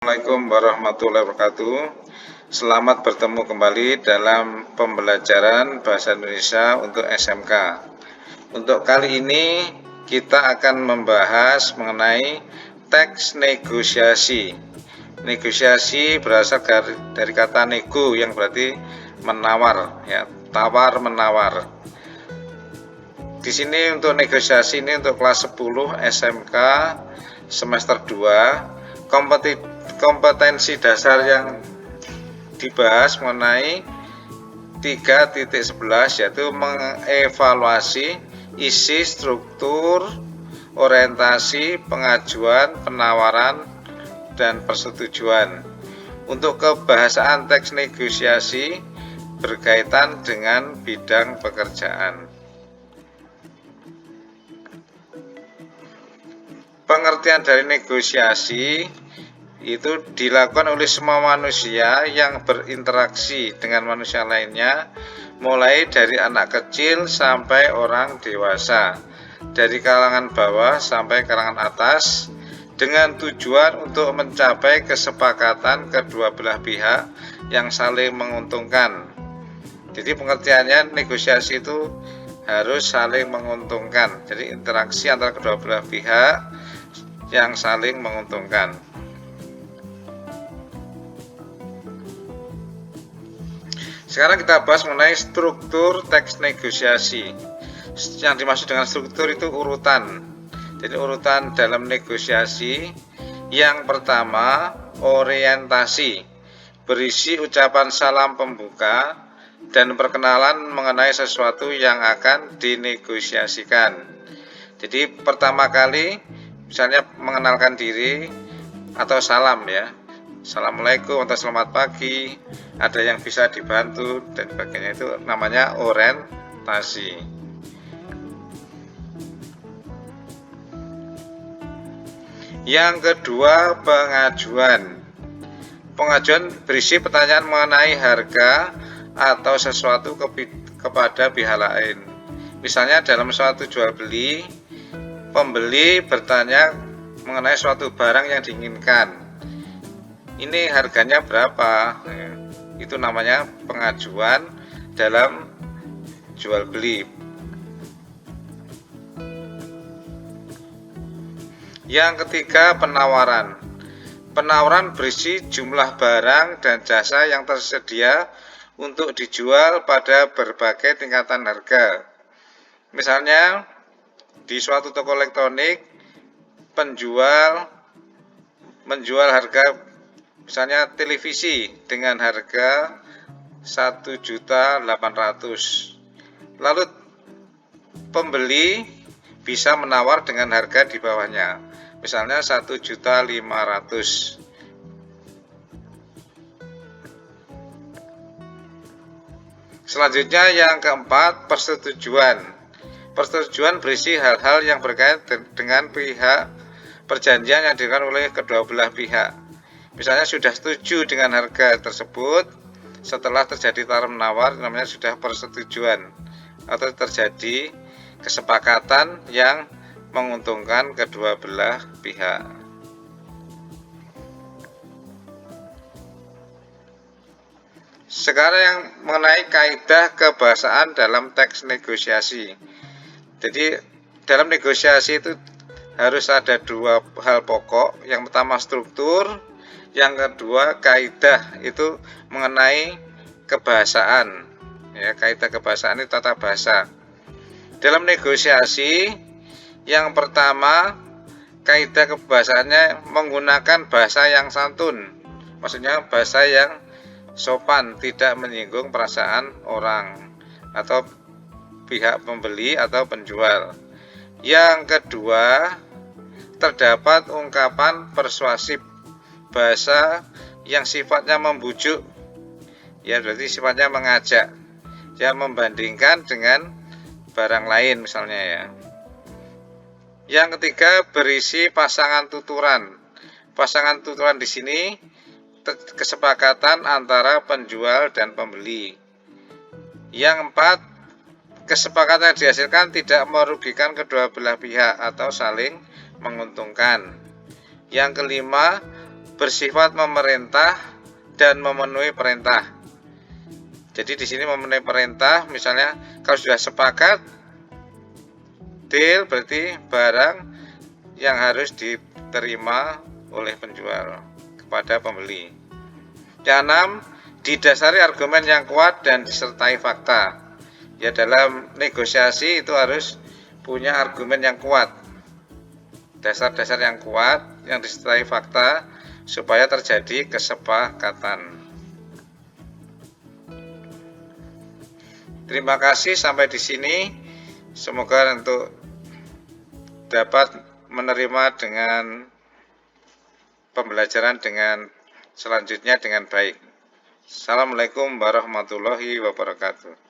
Assalamualaikum warahmatullahi wabarakatuh. Selamat bertemu kembali dalam pembelajaran Bahasa Indonesia untuk SMK. Untuk kali ini kita akan membahas mengenai teks negosiasi. Negosiasi berasal dari kata nego yang berarti menawar, ya, tawar menawar. Di sini untuk negosiasi ini untuk kelas 10 SMK semester 2. Kompetensi dasar yang dibahas mengenai 3.11 yaitu mengevaluasi isi, struktur, orientasi, pengajuan, penawaran, dan persetujuan. Untuk kebahasaan teks negosiasi berkaitan dengan bidang pekerjaan. Pengertian dari negosiasi itu dilakukan oleh semua manusia yang berinteraksi dengan manusia lainnya, mulai dari anak kecil sampai orang dewasa, dari kalangan bawah sampai kalangan atas, dengan tujuan untuk mencapai kesepakatan kedua belah pihak yang saling menguntungkan. Jadi pengertiannya negosiasi itu harus saling menguntungkan, jadi interaksi antara kedua belah pihak yang saling menguntungkan. Sekarang kita bahas mengenai struktur teks negosiasi. Yang dimaksud dengan struktur itu urutan. Jadi urutan dalam negosiasi. Yang pertama, orientasi, berisi ucapan salam pembuka dan perkenalan mengenai sesuatu yang akan dinegosiasikan. Jadi pertama kali misalnya mengenalkan diri atau salam, ya, Assalamualaikum atau selamat pagi, ada yang bisa dibantu dan sebagainya, itu namanya orientasi. Yang kedua, pengajuan. Pengajuan berisi pertanyaan mengenai harga atau sesuatu kepada pihak lain. Misalnya dalam suatu jual beli, pembeli bertanya mengenai suatu barang yang diinginkan. Ini harganya berapa? Itu namanya pengajuan dalam jual beli. Yang ketiga, penawaran. Penawaran berisi jumlah barang dan jasa yang tersedia untuk dijual pada berbagai tingkatan harga. Misalnya di suatu toko elektronik, penjual menjual harga misalnya televisi dengan harga 1.800.000. Lalu pembeli bisa menawar dengan harga di bawahnya, misalnya 1.500.000. Selanjutnya yang keempat, persetujuan. Persetujuan berisi hal-hal yang berkaitan dengan pihak perjanjian yang dilakukan oleh kedua belah pihak. Misalnya sudah setuju dengan harga tersebut, setelah terjadi tawar-menawar, namanya sudah persetujuan atau terjadi kesepakatan yang menguntungkan kedua belah pihak. Sekarang yang mengenai kaidah kebahasaan dalam teks negosiasi. Jadi dalam negosiasi itu harus ada dua hal pokok. Yang pertama struktur, yang kedua kaidah, itu mengenai kebahasaan. Ya, kaidah kebahasaan itu tata bahasa. Dalam negosiasi, yang pertama kaidah kebahasaannya menggunakan bahasa yang santun. Maksudnya bahasa yang sopan, tidak menyinggung perasaan orang atau pihak pembeli atau penjual. Yang kedua, terdapat ungkapan persuasif, bahasa yang sifatnya membujuk, ya berarti sifatnya mengajak, ya membandingkan dengan barang lain misalnya, ya. Yang ketiga, berisi pasangan tuturan. Pasangan tuturan di sini kesepakatan antara penjual dan pembeli. Yang empat, kesepakatan yang dihasilkan tidak merugikan kedua belah pihak atau saling menguntungkan. Yang kelima, bersifat memerintah dan memenuhi perintah. Jadi di sini memenuhi perintah, misalnya kalau sudah sepakat deal, berarti barang yang harus diterima oleh penjual kepada pembeli. Yang 6, didasari argumen yang kuat dan disertai fakta. Ya, dalam negosiasi itu harus punya argumen yang kuat, dasar-dasar yang kuat yang disertai fakta supaya terjadi kesepakatan. Terima kasih sampai di sini. Semoga untuk dapat menerima dengan pembelajaran dengan selanjutnya dengan baik. Assalamualaikum warahmatullahi wabarakatuh.